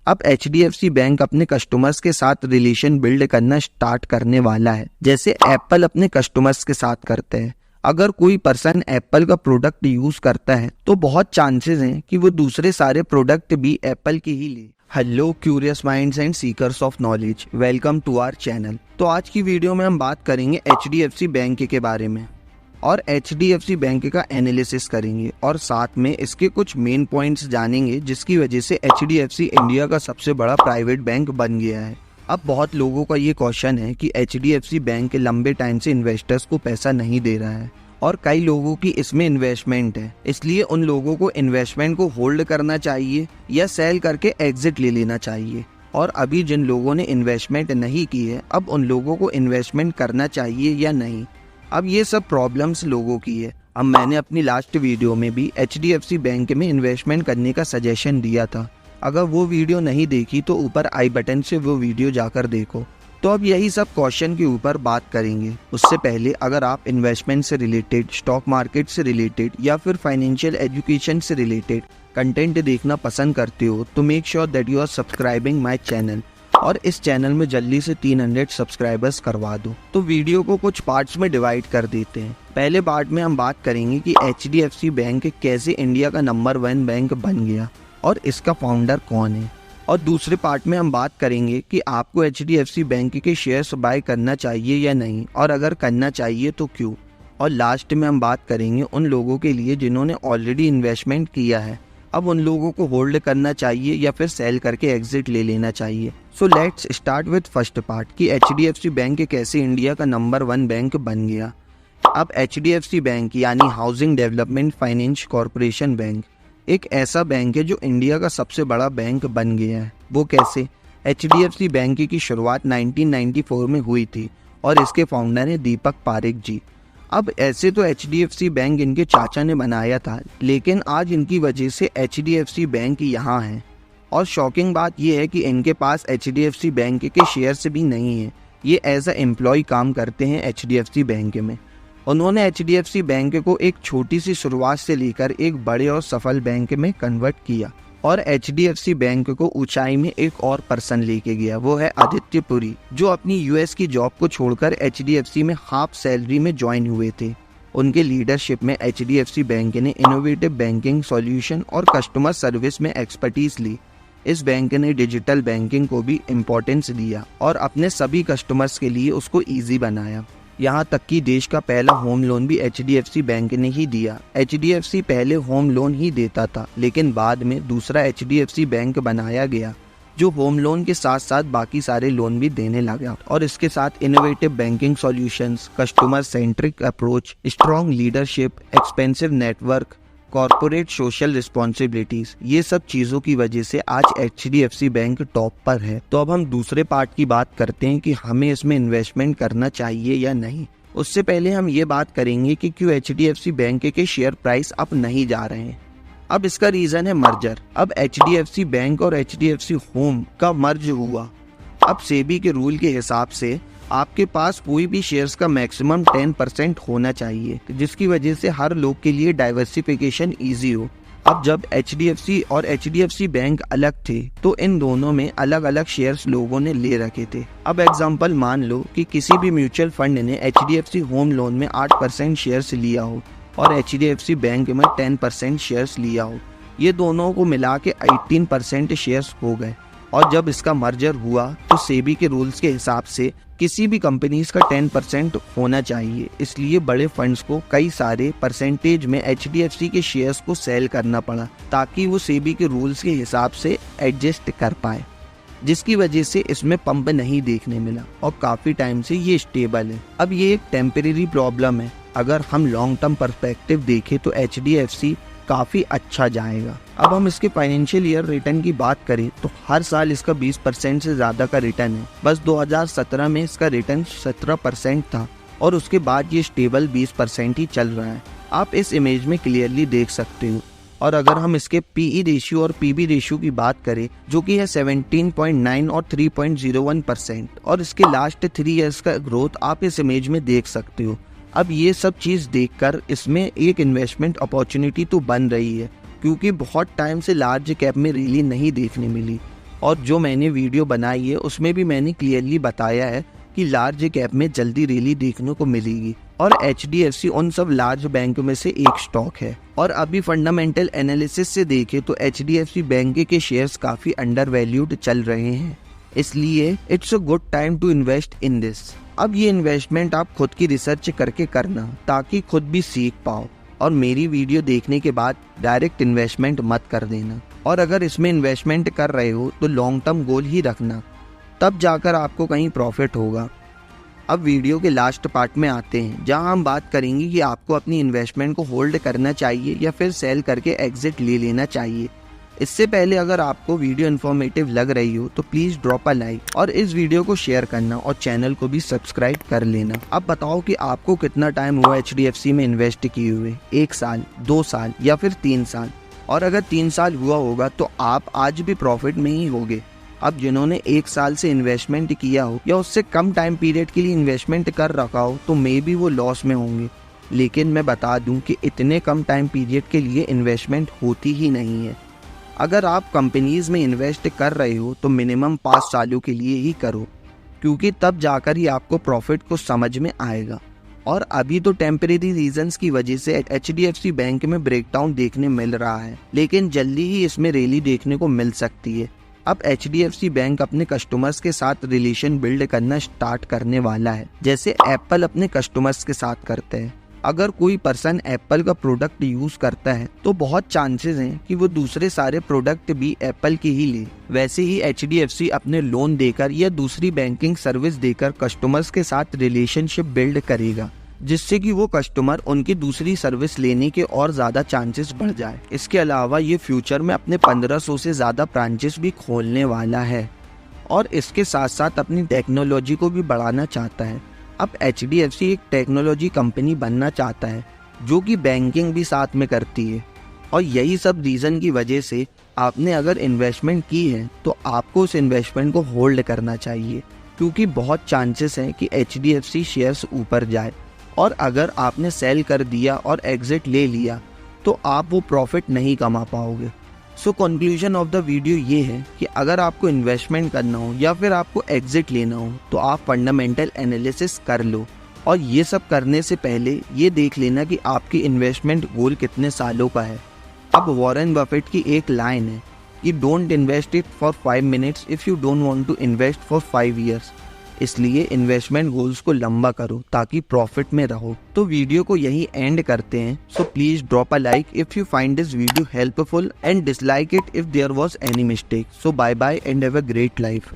अब HDFC bank अपने customers के साथ रिलेशन बिल्ड करना स्टार्ट करने वाला है, जैसे एप्पल अपने कस्टमर्स के साथ करते हैं। अगर कोई पर्सन एप्पल का प्रोडक्ट यूज करता है तो बहुत चांसेस हैं कि वो दूसरे सारे प्रोडक्ट भी एप्पल के ही ले। Hello curious minds and seekers of knowledge, welcome to our channel. तो आज की वीडियो में हम बात करेंगे HDFC बैंक के बारे में और HDFC बैंक का एनालिसिस करेंगे और साथ में इसके कुछ मेन पॉइंट्स जानेंगे जिसकी वजह से HDFC इंडिया का सबसे बड़ा प्राइवेट बैंक बन गया है। अब बहुत लोगों का ये क्वेश्चन है कि HDFC बैंक लंबे टाइम से इन्वेस्टर्स को पैसा नहीं दे रहा है और कई लोगों की इसमें इन्वेस्टमेंट है, इसलिए उन लोगों को इन्वेस्टमेंट को होल्ड करना चाहिए या सेल करके एग्जिट ले लेना चाहिए। और अभी जिन लोगों ने इन्वेस्टमेंट नहीं की है, अब उन लोगों को इन्वेस्टमेंट करना चाहिए या नहीं। अब ये सब प्रॉब्लम्स लोगों की है। अब मैंने अपनी लास्ट वीडियो में भी HDFC बैंक में इन्वेस्टमेंट करने का सजेशन दिया था। अगर वो वीडियो नहीं देखी तो ऊपर आई बटन से वो वीडियो जाकर देखो। तो अब यही सब क्वेश्चन के ऊपर बात करेंगे। उससे पहले अगर आप इन्वेस्टमेंट से रिलेटेड, स्टॉक मार्केट से रिलेटेड या फिर फाइनेंशियल एजुकेशन से रिलेटेड कंटेंट देखना पसंद करते हो तो make sure that you are subscribing my channel और इस चैनल में जल्दी से 300 सब्सक्राइबर्स करवा दो। तो वीडियो को कुछ पार्ट्स में डिवाइड कर देते हैं। पहले पार्ट में हम बात करेंगे कि HDFC बैंक कैसे इंडिया का नंबर 1 बैंक बन गया और इसका फाउंडर कौन है। और दूसरे पार्ट में हम बात करेंगे कि आपको HDFC बैंक के शेयर्स बाय करना चाहिए या नहीं और अगर करना चाहिए तो क्यों। और लास्ट में हम बात करेंगे उन लोगों के लिए जिन्होंने ऑलरेडी इन्वेस्टमेंट किया है, अब उन लोगों को होल्ड करना चाहिए या फिर सेल करके एग्जिट ले लेना चाहिए। So let's start with first part कि HDFC बैंक कैसे इंडिया का नंबर 1 बैंक बन गया। अब HDFC बैंक यानी housing development finance corporation bank एक ऐसा बैंक है जो इंडिया का सबसे बड़ा बैंक बन गया है। वो कैसे? HDFC बैंक की शुरुआत 1994 में हुई थी और इसके फाउंडर हैं दीपक पारेख जी। अब ऐसे तो HDFC बैंक इनके चाचा ने बनाया था, लेकिन आज इनकी वजह से HDFC बैंक यहाँ है। और शॉकिंग बात यह है कि इनके पास HDFC बैंक के शेयर्स भी नहीं है। ये एज अ एम्प्लॉय काम करते हैं HDFC बैंक में। उन्होंने HDFC बैंक को एक छोटी सी शुरुआत से लेकर एक बड़े और सफल बैंक में कन्वर्ट किया और HDFC बैंक को ऊंचाई में एक और पर्सन लेके गया। वो है आदित्य पुरी, जो अपनी US की जॉब को छोड़कर HDFC में हाफ सैलरी में ज्वाइन हुए थे। उनके लीडरशिप में HDFC बैंक ने इनोवेटिव बैंकिंग सॉल्यूशन और कस्टमर सर्विस में एक्सपर्टीज ली। इस बैंक ने डिजिटल बैंकिंग को भी इम्पोर्टेंस दिया और अपने सभी कस्टमर्स के लिए उसको ईजी बनाया। यहाँ तक कि देश का पहला होम लोन भी HDFC बैंक ने ही दिया। HDFC पहले होम लोन ही देता था, लेकिन बाद में दूसरा HDFC बैंक बनाया गया जो होम लोन के साथ साथ बाकी सारे लोन भी देने लगा। और इसके साथ innovative banking solutions, customer centric approach, strong leadership, expensive network, corporate social responsibilities, ये सब चीजों की वजह से आज HDFC बैंक टॉप पर है। तो अब हम दूसरे पार्ट की बात करते हैं कि हमें इसमें इन्वेस्टमेंट करना चाहिए या नहीं। उससे पहले हम ये बात करेंगे कि क्यों HDFC बैंक के शेयर प्राइस अप नहीं जा रहे हैं। अब इसका रीजन है मर्जर। अब HDFC बैंक और HDFC होम का मर्ज हुआ। अब सेबी के रूल के हिसाब से आपके पास कोई भी शेयर्स का मैक्सिमम 10% होना चाहिए, जिसकी वजह से हर लोग के लिए डाइवर्सिफिकेशन इजी हो। अब जब HDFC और HDFC बैंक अलग थे तो इन दोनों में अलग अलग शेयर्स लोगों ने ले रखे थे। अब एग्जांपल मान लो कि किसी भी म्यूचुअल फंड ने HDFC होम लोन में 8% शेयर्स लिया हो और HDFC बैंक में 10% शेयर्स लिया हो। ये दोनों को मिला के 18% शेयर्स हो गए। और जब इसका मर्जर हुआ तो सेबी के रूल्स के हिसाब से किसी भी कंपनीज का 10% होना चाहिए, इसलिए बड़े फंड्स को कई सारे परसेंटेज में HDFC के शेयर्स को सेल करना पड़ा ताकि वो सेबी के रूल्स के हिसाब से एडजस्ट कर पाए, जिसकी वजह से इसमें पंप नहीं देखने मिला और काफी टाइम से ये स्टेबल है। अब ये एक टेम्परेरी प्रॉब्लम है। अगर हम लॉन्ग टर्म पर्सपेक्टिव देखें तो HDFC काफी अच्छा जाएगा। अब हम इसके फाइनेंशियल ईयर रिटर्न की बात करें तो हर साल इसका 20% से ज्यादा का रिटर्न है। बस 2017 में इसका रिटर्न 17% था और उसके बाद ये स्टेबल 20% ही चल रहा है। आप इस इमेज में क्लियरली देख सकते हो। और अगर हम इसके PE रेशियो और PB रेशियो की बात करें जो कि है 17.9 और 3.01% और इसके लास्ट 3 ईयर्स का ग्रोथ आप इस इमेज में देख सकते हो। अब ये सब चीज़ देखकर इसमें एक इन्वेस्टमेंट अपॉर्चुनिटी तो बन रही है, क्योंकि बहुत टाइम से लार्ज कैप में रैली नहीं देखने मिली। और जो मैंने वीडियो बनाई है उसमें भी मैंने क्लियरली बताया है कि लार्ज कैप में जल्दी रैली देखने को मिलेगी और HDFC उन सब लार्ज बैंक में से एक स्टॉक है। और अभी फंडामेंटल एनालिसिस से देखें तो HDFC बैंक के शेयर्स काफी अंडर वैल्यूड चल रहे हैं, इसलिए it's a good time to invest in this. अब ये इन्वेस्टमेंट आप खुद की रिसर्च करके करना ताकि खुद भी सीख पाओ, और मेरी वीडियो देखने के बाद डायरेक्ट इन्वेस्टमेंट मत कर देना। और अगर इसमें इन्वेस्टमेंट कर रहे हो तो लॉन्ग टर्म गोल ही रखना, तब जाकर आपको कहीं प्रॉफिट होगा। अब वीडियो के लास्ट पार्ट में आते हैं जहां हम बात करेंगे कि आपको अपनी इन्वेस्टमेंट को होल्ड करना चाहिए या फिर सेल करके एग्जिट ले लेना चाहिए। इससे पहले अगर आपको वीडियो इन्फॉर्मेटिव लग रही हो तो प्लीज ड्रॉप अ लाइक और इस वीडियो को शेयर करना और चैनल को भी सब्सक्राइब कर लेना। अब बताओ कि आपको कितना टाइम हुआ HDFC में इन्वेस्ट किए हुए, 1 साल, 2 साल या फिर 3 साल? और अगर 3 साल हुआ होगा तो आप आज भी प्रॉफिट में ही होगे। अब जिन्होंने 1 साल से इन्वेस्टमेंट किया हो या उससे कम टाइम पीरियड के लिए इन्वेस्टमेंट कर रखा हो तो मे बी वो लॉस में होंगे, लेकिन मैं बता दूं कि इतने कम टाइम पीरियड के लिए इन्वेस्टमेंट होती ही नहीं है। अगर आप कंपनीज में इन्वेस्ट कर रहे हो तो मिनिमम 5 सालों के लिए ही करो, क्योंकि तब जाकर ही आपको प्रॉफिट को समझ में आएगा। और अभी तो टेम्परेरी रीजंस की वजह से HDFC बैंक में ब्रेकडाउन देखने मिल रहा है, लेकिन जल्दी ही इसमें रैली देखने को मिल सकती है। अब HDFC बैंक अपने कस्टमर्स के साथ रिलेशन बिल्ड करना स्टार्ट करने वाला है, जैसे एप्पल अपने कस्टमर्स के साथ करते हैं। अगर कोई पर्सन एप्पल का प्रोडक्ट यूज करता है तो बहुत चांसेस हैं कि वो दूसरे सारे प्रोडक्ट भी एप्पल के ही ले। वैसे ही HDFC अपने लोन देकर या दूसरी बैंकिंग सर्विस देकर कस्टमर्स के साथ रिलेशनशिप बिल्ड करेगा, जिससे कि वो कस्टमर उनकी दूसरी सर्विस लेने के और ज्यादा चांसेस बढ़ जाए। इसके अलावा ये फ्यूचर में अपने 1500 से ज्यादा ब्रांचेस भी खोलने वाला है और इसके साथ साथ अपनी टेक्नोलॉजी को भी बढ़ाना चाहता है। अब HDFC एक टेक्नोलॉजी कंपनी बनना चाहता है जो कि बैंकिंग भी साथ में करती है, और यही सब रीजन की वजह से आपने अगर इन्वेस्टमेंट की है तो आपको उस इन्वेस्टमेंट को होल्ड करना चाहिए, क्योंकि बहुत चांसेस हैं कि HDFC शेयर्स ऊपर जाए, और अगर आपने सेल कर दिया और एग्जिट ले लिया तो आप वो प्रॉफिट नहीं कमा पाओगे। So conclusion of the video ये है कि अगर आपको इन्वेस्टमेंट करना हो या फिर आपको एग्जिट लेना हो तो आप फंडामेंटल एनालिसिस कर लो, और ये सब करने से पहले ये देख लेना कि आपकी इन्वेस्टमेंट गोल कितने सालों का है। अब वॉरेन बफेट की एक लाइन है कि don't invest it for 5 minutes if you don't want to invest for 5 years. इसलिए इन्वेस्टमेंट गोल्स को लंबा करो ताकि प्रॉफिट में रहो। तो वीडियो को यही एंड करते हैं। So please drop a like if you find this video helpful and dislike it if there was any mistake. So bye bye and have a great life.